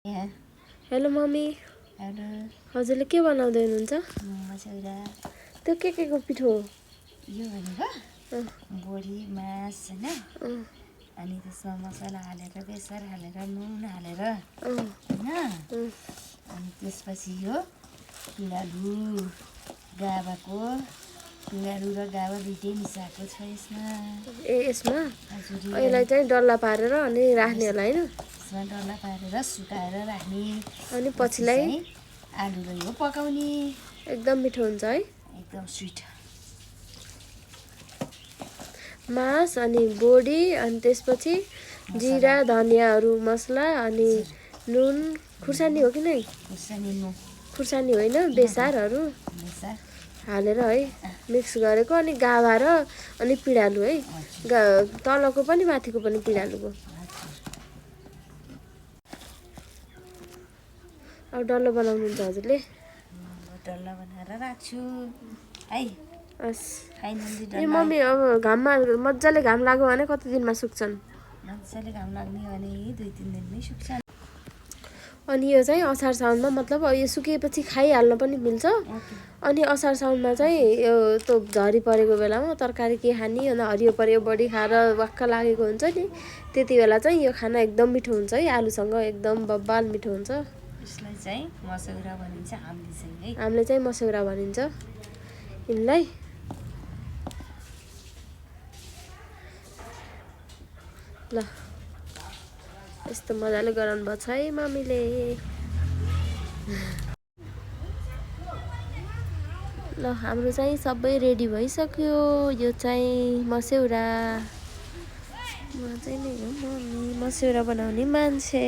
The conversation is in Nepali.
Hello mummy. हेलो हजुरले के बनाउँदै हुनुहुन्छ? मसौरा त्यो के को पिठो हो? यो भनेको बोडी मास होइन, अनि त्यसमा मसला हालेर बेसार हालेर नुन हालेर होइन, अनि त्यसपछि यो पिँडालु गाभाको पिँडालु र गाभा दुइटै मिसाएको छ यसमा। यसमा हजुर, यसलाई चाहिँ डल्ला पारेर अनि राख्ने होला होइन? यसमा डल्ला पारेर सुकाएर राख्ने, अनि पछिलाई आलु र यो पकाउने। एकदम मिठो हुन्छ है, एकदम स्विट। मास अनि बोडी अनि त्यसपछि जिरा धनियाँहरू मसला अनि नुन खुर्सानी हो कि नै? खुर्सानी होइन, बेसारहरू बेसार हालेर है मिक्स गरेको, अनि गाभा र अनि पिँडालु है, तलको पनि माथिको पनि पिँडालुको। अब डल्लो बनाउनुहुन्छ हजुरले? डल्ला बनाएर राख्छु है। हस् फाइनली ए मम्मी, अब घाममा मजाले घाम लाग्यो भने कति दिनमा सुक्छन्? मजाले घाम लाग्ने भने 2-3 दिनमै सुक्छ। अनि यो चाहिँ असार साउनमा, मतलब यो सुकेपछि खाइहाल्न पनि मिल्छ। अनि असार साउनमा चाहिँ यो त झरी परेको बेलामा तरकारी के खाने, अन्त हरियो परियो बढी खाएर वाक्क लागेको हुन्छ नि, त्यति बेला चाहिँ यो खाना एकदम मिठो हुन्छ है, आलुसँग एकदम बब्बाल मिठो हुन्छ। यसलाई चाहिँ मसौरा भनिन्छ हामीले चाहिँ मसौरा भनिन्छ यिनलाई। ल यस्तो मजाले गराउनु भएको छ है मम्मीले। ल हाम्रो चाहिँ सबै रेडी भइसक्यो। यो चाहिँ मसौरा, म चाहिँ नि हो मम्मी मसौरा बनाउने मान्छे।